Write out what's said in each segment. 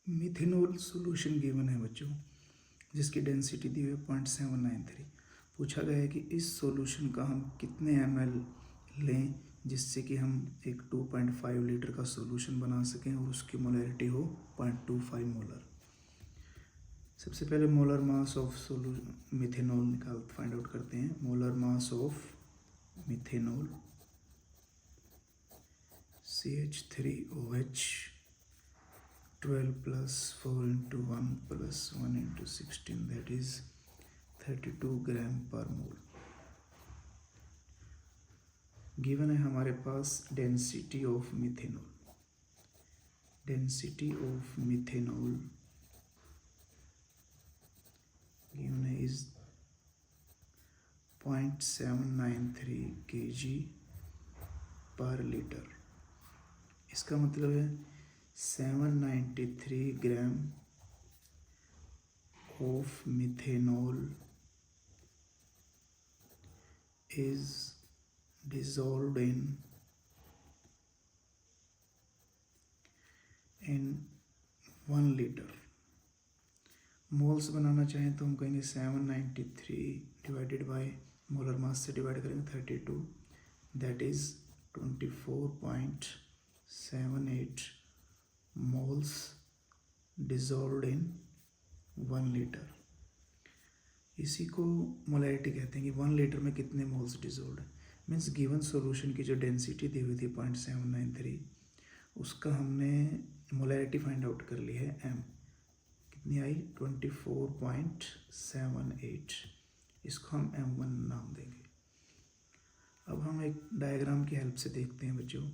Methanol solution given है बच्चों, जिसकी डेंसिटी दी हुई है 0.793। पूछा गया है कि इस सॉल्यूशन का हम कितने ml लें जिससे कि हम एक 2.5 लीटर का सॉल्यूशन बना सकें और उसकी मोलैरिटी हो 0.25 मोलर। सबसे पहले molar mass of methanol find out करते हैं। Molar mass of methanol CH3OH 12 plus 4 into 1 plus 1 into 16, that is 32 gram per mole. Given है हमारे पास density of methanol. Density of methanol given है इज 0.793 kg पर लीटर। इसका मतलब है 793 gram of methanol is dissolved in 1 litre. Moles बनाना चाहें तो हम कहेंगे 793 डिवाइडेड बाय मोलर मास से डिवाइड करेंगे 32, that is 24.78 moles dissolved in 1 litre. इसी को मोलैरिटी कहते हैं कि 1 लीटर में कितने मोल्स डिजोल्व है। मीन्स गिवन सॉल्यूशन की जो डेंसिटी दी हुई थी 0.793, उसका हमने मोलैरिटी फाइंड आउट कर ली है m। कितनी आई 24.78। इसको हम m1 नाम देंगे। अब हम एक डायग्राम की हेल्प से देखते हैं बच्चों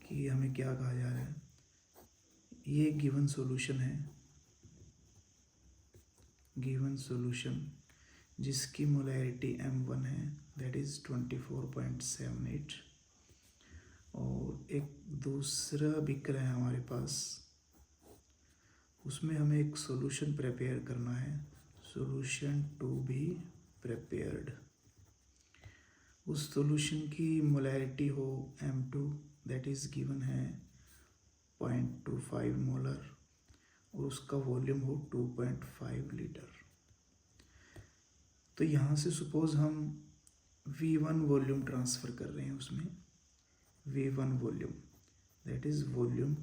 कि हमें क्या कहा जा रहा है। ये गिवन सॉल्यूशन है, गिवन सॉल्यूशन जिसकी मोलैरिटी m1 है, दैट इज़ 24.78। और एक दूसरा बीकर है हमारे पास, उसमें हमें एक सॉल्यूशन प्रिपेयर करना है, सॉल्यूशन टू बी प्रिपेयर्ड। उस सॉल्यूशन की मोलैरिटी हो m2, दैट इज़ गिवन है 0.25 मोलर, और उसका वॉल्यूम हो 2.5 लीटर। तो यहाँ से सपोज हम V1 वॉल्यूम ट्रांसफ़र कर रहे हैं, उसमें V1 volume, that is volume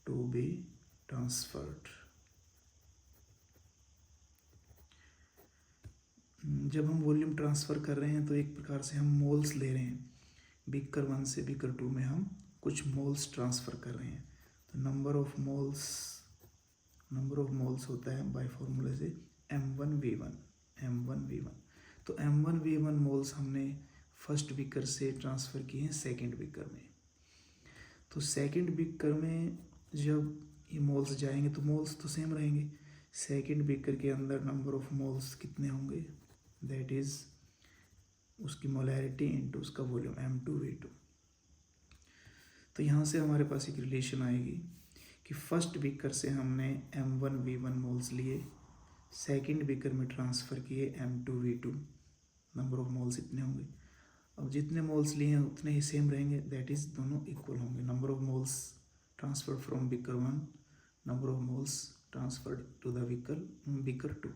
to be transferred. जब हम वॉल्यूम ट्रांसफ़र कर रहे हैं तो एक प्रकार से हम मोल्स ले रहे हैं। बीकर 1 से बीकर 2 में हम कुछ मोल्स ट्रांसफ़र कर रहे हैं। तो नंबर ऑफ मोल्स होता है बाय फॉर्मूले से m1v1। तो m1v1 मोल्स हमने फर्स्ट बीकर से ट्रांसफ़र किए हैं सेकंड बीकर में। तो सेकंड बीकर में जब ये मोल्स जाएंगे तो मोल्स तो सेम रहेंगे। सेकंड बीकर के अंदर नंबर ऑफ मोल्स कितने होंगे, दैट इज़ उसकी मोलैरिटी इनटू उसका वॉल्यूम m2v2। तो यहाँ से हमारे पास एक रिलेशन आएगी कि फर्स्ट बीकर से हमने m1v1 मोल्स लिए, सेकंड बीकर में ट्रांसफ़र किए m2v2, नंबर ऑफ मोल्स इतने होंगे। अब जितने मोल्स लिए हैं उतने ही सेम रहेंगे, दैट इज़ दोनों इक्वल होंगे। Number of moles transferred from beaker 1, number of moles transferred to the beaker 2।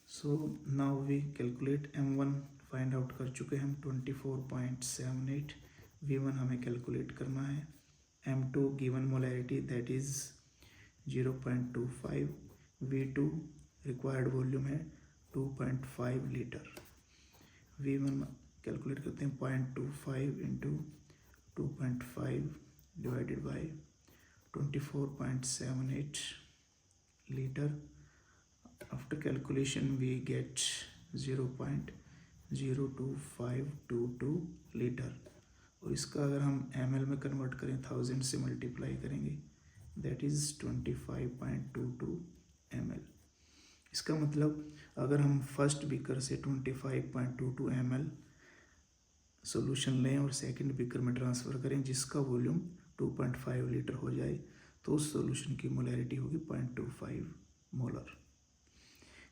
So now we calculate m1 find out कर चुके हैं हम 24.78। v1 हमें कैलकुलेट करना है। m2 given molarity that is 0.25। v2 required volume है 2.5 litre. v1 calculate करते हैं 0.25 into 2.5 divided by 24.78 litre. After calculation we get 0.02522 litre. और इसका अगर हम ml में कन्वर्ट करें 1000 से मल्टीप्लाई करेंगे, दैट इज़ 25.22 ml। इसका मतलब अगर हम फर्स्ट बीकर से 25.22 ml सॉल्यूशन लें और सेकंड बीकर में ट्रांसफ़र करें जिसका वॉल्यूम 2.5 लीटर हो जाए, तो उस सॉल्यूशन की मोलैरिटी होगी 0.25 मोलर।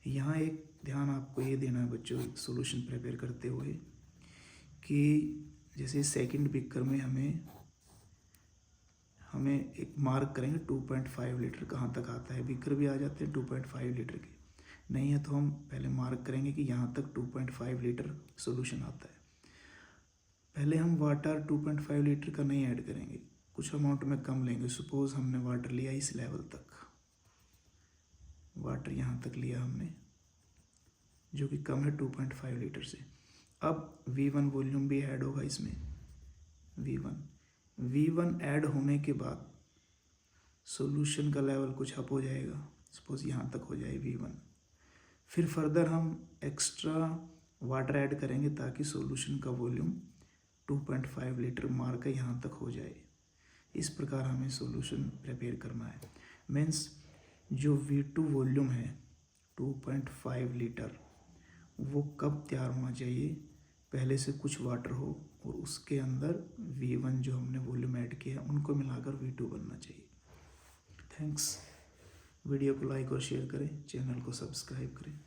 यहाँ एक ध्यान आपको ये देना है बच्चों सॉल्यूशन प्रिपेयर करते हुए कि जैसे सेकंड बीकर में हमें एक मार्क करेंगे 2.5 लीटर कहाँ तक आता है। बीकर भी आ जाते हैं 2.5 लीटर के, नहीं है तो हम पहले मार्क करेंगे कि यहाँ तक 2.5 लीटर सोल्यूशन आता है। पहले हम वाटर 2.5 लीटर का नहीं ऐड करेंगे, कुछ अमाउंट में कम लेंगे। सपोज हमने वाटर लिया इस लेवल तक, वाटर यहाँ तक लिया हमने, जो कि कम है 2.5 लीटर से। अब V1 वॉल्यूम भी ऐड होगा इसमें, V1 ऐड होने के बाद सॉल्यूशन का लेवल कुछ अप हो जाएगा, सपोज यहाँ तक हो जाए V1। फिर फर्दर हम एक्स्ट्रा वाटर ऐड करेंगे ताकि सॉल्यूशन का वॉल्यूम 2.5 लीटर मार्क यहाँ तक हो जाए। इस प्रकार हमें सॉल्यूशन प्रिपेयर करना है। मीन्स जो V2 वॉल्यूम है 2.5 लीटर, वो कब तैयार होना चाहिए, पहले से कुछ वाटर हो और उसके अंदर V1 जो हमने वॉल्यूम ऐड किया है उनको मिलाकर V2 बनना चाहिए। थैंक्स। वीडियो को लाइक और शेयर करें, चैनल को सब्सक्राइब करें।